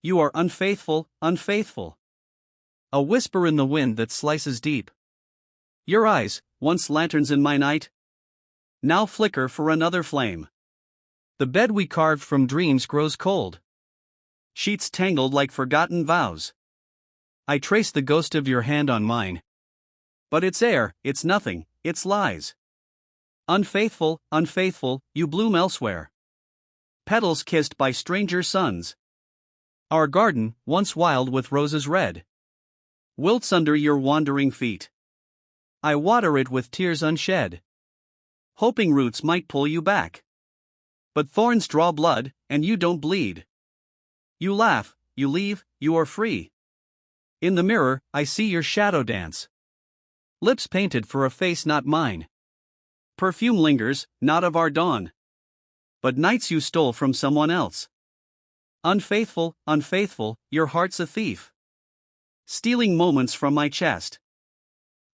You are unfaithful, unfaithful. A whisper in the wind that slices deep. Your eyes, once lanterns in my night, now flicker for another flame. The bed we carved from dreams grows cold. Sheets tangled like forgotten vows. I trace the ghost of your hand on mine. But it's air, it's nothing, it's lies. Unfaithful, unfaithful, you bloom elsewhere. Petals kissed by stranger suns. Our garden, once wild with roses red, wilts under your wandering feet. I water it with tears unshed, hoping roots might pull you back. But thorns draw blood, and you don't bleed. You laugh, you leave, you are free. In the mirror, I see your shadow dance. Lips painted for a face not mine. Perfume lingers, not of our dawn, but nights you stole from someone else. Unfaithful, unfaithful, your heart's a thief, stealing moments from my chest.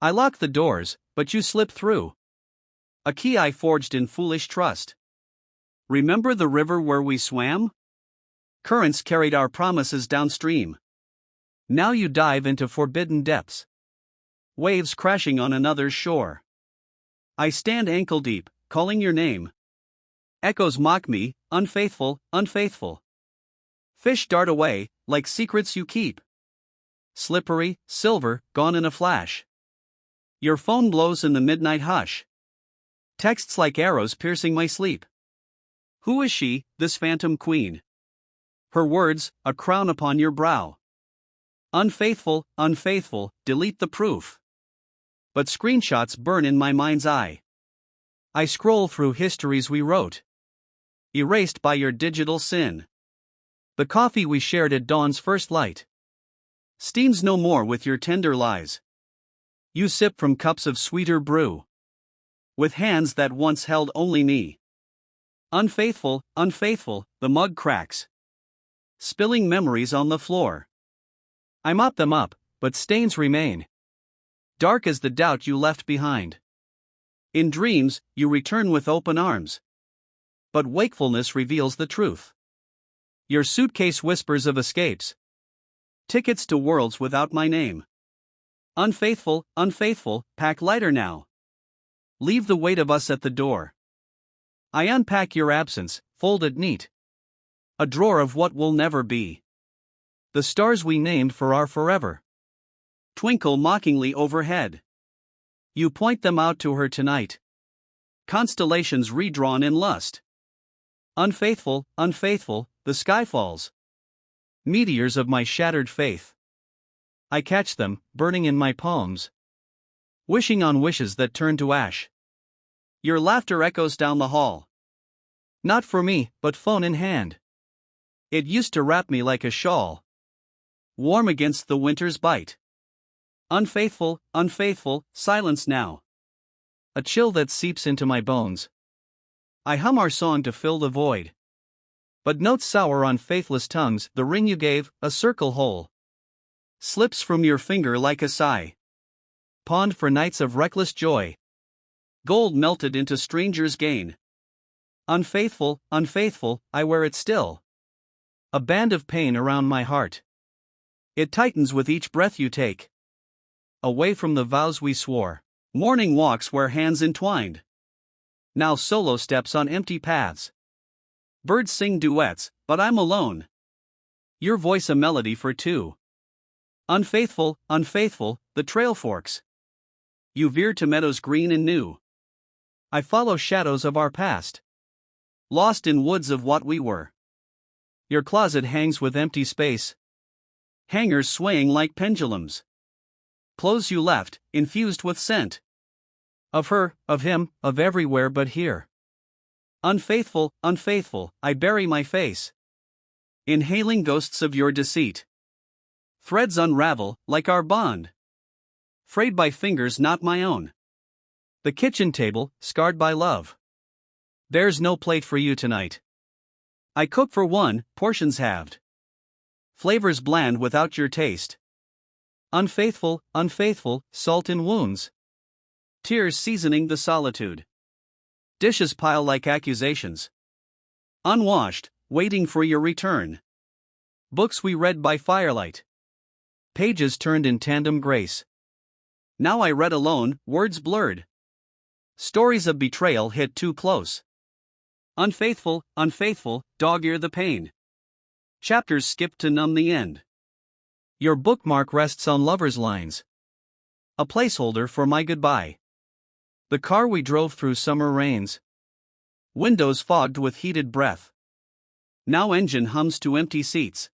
I lock the doors, but you slip through. A key I forged in foolish trust. Remember the river where we swam? Currents carried our promises downstream. Now you dive into forbidden depths. Waves crashing on another's shore. I stand ankle deep, calling your name. Echoes mock me, unfaithful, unfaithful. Fish dart away, like secrets you keep. Slippery, silver, gone in a flash. Your phone blows in the midnight hush. Texts like arrows piercing my sleep. Who is she, this phantom queen? Her words, a crown upon your brow. Unfaithful, unfaithful, delete the proof. But screenshots burn in my mind's eye. I scroll through histories we wrote, erased by your digital sin. The coffee we shared at dawn's first light steams no more with your tender lies. You sip from cups of sweeter brew, with hands that once held only me. Unfaithful, unfaithful, the mug cracks, spilling memories on the floor. I mop them up, but stains remain, dark as the doubt you left behind. In dreams, you return with open arms, but wakefulness reveals the truth. Your suitcase whispers of escapes, tickets to worlds without my name. Unfaithful, unfaithful, pack lighter now. Leave the weight of us at the door. I unpack your absence, fold it neat. A drawer of what will never be. The stars we named for our forever twinkle mockingly overhead. You point them out to her tonight. Constellations redrawn in lust. Unfaithful, unfaithful, the sky falls. Meteors of my shattered faith. I catch them, burning in my poems. Wishing on wishes that turn to ash. Your laughter echoes down the hall. Not for me, but phone in hand. It used to wrap me like a shawl, warm against the winter's bite. Unfaithful, unfaithful, silence now. A chill that seeps into my bones. I hum our song to fill the void. But notes sour on faithless tongues, the ring you gave, a circle hole, slips from your finger like a sigh. Pawned for nights of reckless joy. Gold melted into strangers' gain. Unfaithful, unfaithful, I wear it still. A band of pain around my heart. It tightens with each breath you take. Away from the vows we swore. Morning walks where hands entwined. Now solo steps on empty paths. Birds sing duets, but I'm alone. Your voice a melody for two. Unfaithful, unfaithful, the trail forks. You veer to meadows green and new. I follow shadows of our past, lost in woods of what we were. Your closet hangs with empty space, hangers swaying like pendulums. Clothes you left, infused with scent. Of her, of him, of everywhere but here. Unfaithful, unfaithful, I bury my face, inhaling ghosts of your deceit. Threads unravel, like our bond, frayed by fingers not my own. The kitchen table, scarred by love. There's no plate for you tonight. I cook for one, portions halved. Flavors bland without your taste. Unfaithful, unfaithful, salt in wounds. Tears seasoning the solitude. Dishes pile like accusations. Unwashed, waiting for your return. Books we read by firelight. Pages turned in tandem grace. Now I read alone, words blurred. Stories of betrayal hit too close. Unfaithful, unfaithful, dog-ear the pain. Chapters skipped to numb the end. Your bookmark rests on lover's lines. A placeholder for my goodbye. The car we drove through summer rains. Windows fogged with heated breath. Now engine hums to empty seats.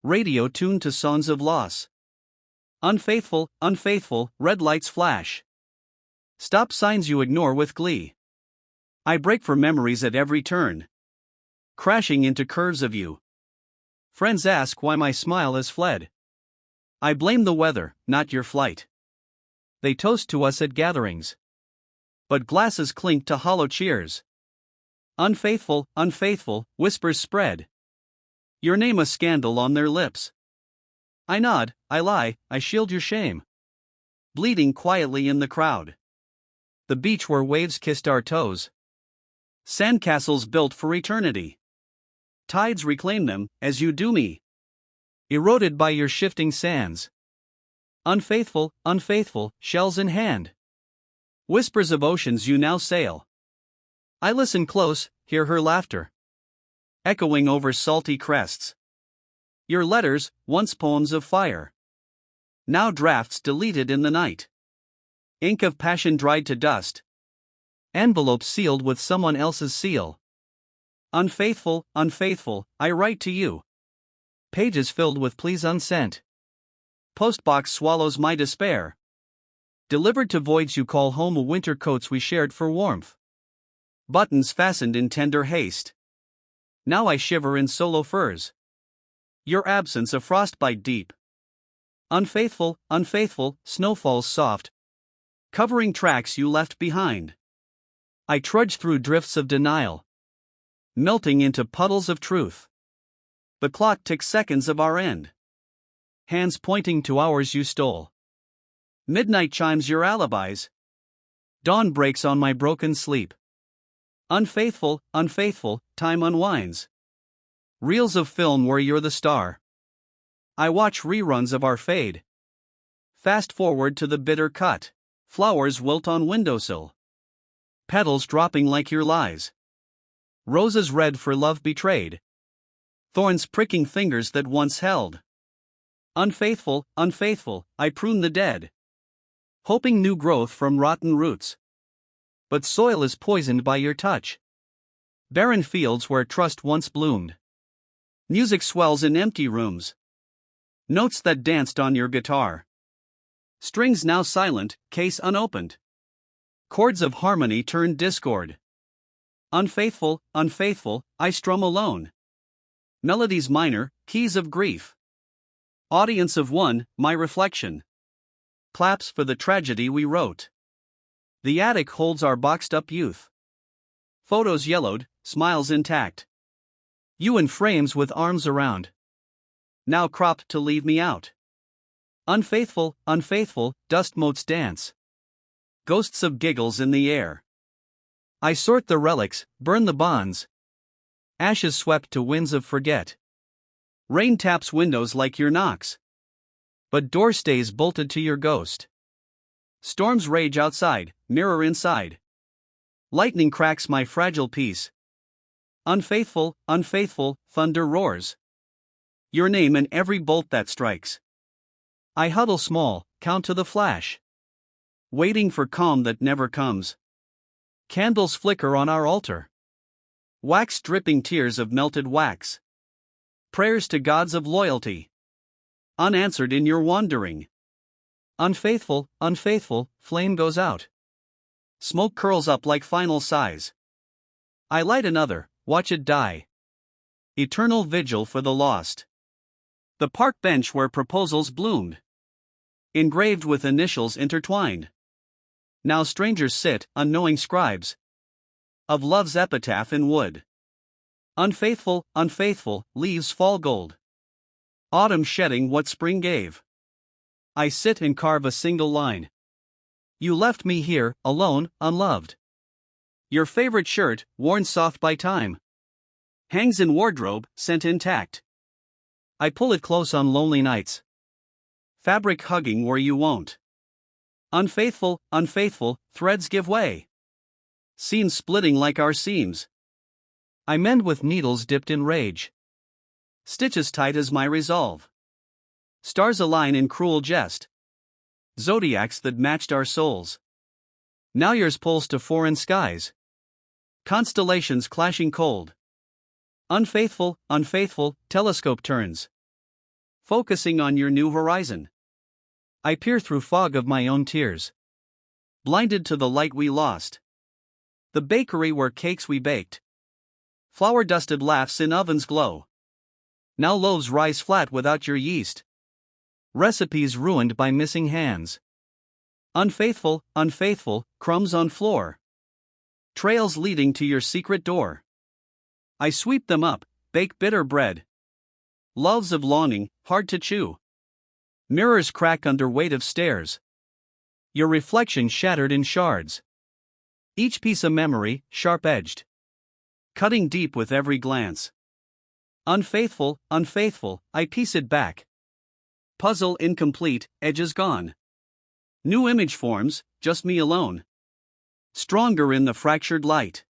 Radio tuned to songs of loss. Unfaithful, unfaithful, red lights flash. Stop signs you ignore with glee. I break for memories at every turn. Crashing into curves of you. Friends ask why my smile has fled. I blame the weather, not your flight. They toast to us at gatherings. But glasses clink to hollow cheers. Unfaithful, unfaithful, whispers spread. Your name a scandal on their lips. I nod, I lie, I shield your shame. Bleeding quietly in the crowd. The beach where waves kissed our toes. Sandcastles built for eternity. Tides reclaim them, as you do me. Eroded by your shifting sands. Unfaithful, unfaithful, shells in hand. Whispers of oceans you now sail. I listen close, hear her laughter. Echoing over salty crests. Your letters, once poems of fire. Now drafts deleted in the night. Ink of passion dried to dust. Envelopes sealed with someone else's seal. Unfaithful, unfaithful, I write to you. Pages filled with pleas unsent. Postbox swallows my despair. Delivered to voids you call home, winter coats we shared for warmth. Buttons fastened in tender haste. Now I shiver in solo furs. Your absence a frostbite deep. Unfaithful, unfaithful, snowfalls soft. Covering tracks you left behind. I trudge through drifts of denial. Melting into puddles of truth. The clock ticks seconds of our end. Hands pointing to hours you stole. Midnight chimes your alibis. Dawn breaks on my broken sleep. Unfaithful, unfaithful, time unwinds. Reels of film where you're the star. I watch reruns of our fade. Fast forward to the bitter cut. Flowers wilt on windowsill. Petals dropping like your lies. Roses red for love betrayed. Thorns pricking fingers that once held. Unfaithful, unfaithful, I prune the dead. Hoping new growth from rotten roots. But soil is poisoned by your touch. Barren fields where trust once bloomed. Music swells in empty rooms. Notes that danced on your guitar. Strings now silent, case unopened. Chords of harmony turned discord. Unfaithful, unfaithful, I strum alone. Melodies minor, keys of grief. Audience of one, my reflection. Claps for the tragedy we wrote. The attic holds our boxed up youth. Photos yellowed, smiles intact. You in frames with arms around. Now cropped to leave me out. Unfaithful, unfaithful, dust motes dance. Ghosts of giggles in the air. I sort the relics, burn the bonds. Ashes swept to winds of forget. Rain taps windows like your knocks. But door stays bolted to your ghost. Storms rage outside, mirror inside. Lightning cracks my fragile peace. Unfaithful, unfaithful, thunder roars. Your name in every bolt that strikes. I huddle small, count to the flash. Waiting for calm that never comes. Candles flicker on our altar. Wax dripping tears of melted wax. Prayers to gods of loyalty. Unanswered in your wandering. Unfaithful, unfaithful, flame goes out. Smoke curls up like final sighs. I light another, watch it die. Eternal vigil for the lost. The park bench where proposals bloomed. Engraved with initials intertwined. Now strangers sit, unknowing scribes. Of love's epitaph in wood. Unfaithful, unfaithful, leaves fall gold. Autumn shedding what spring gave. I sit and carve a single line. You left me here, alone, unloved. Your favorite shirt, worn soft by time. Hangs in wardrobe, scent intact. I pull it close on lonely nights. Fabric hugging where you won't. Unfaithful, unfaithful, threads give way. Seams splitting like our seams. I mend with needles dipped in rage. Stitches tight as my resolve. Stars align in cruel jest. Zodiacs that matched our souls. Now yours pulls to foreign skies. Constellations clashing cold. Unfaithful, unfaithful, telescope turns. Focusing on your new horizon. I peer through fog of my own tears. Blinded to the light we lost. The bakery where cakes we baked. Flour-dusted laughs in ovens glow. Now loaves rise flat without your yeast. Recipes ruined by missing hands. Unfaithful, unfaithful, crumbs on floor. Trails leading to your secret door. I sweep them up, bake bitter bread. Loves of longing, hard to chew. Mirrors crack under weight of stairs. Your reflection shattered in shards. Each piece a memory, sharp-edged. Cutting deep with every glance. Unfaithful, unfaithful, I piece it back. Puzzle incomplete, edges gone. New image forms, just me alone. Stronger in the fractured light.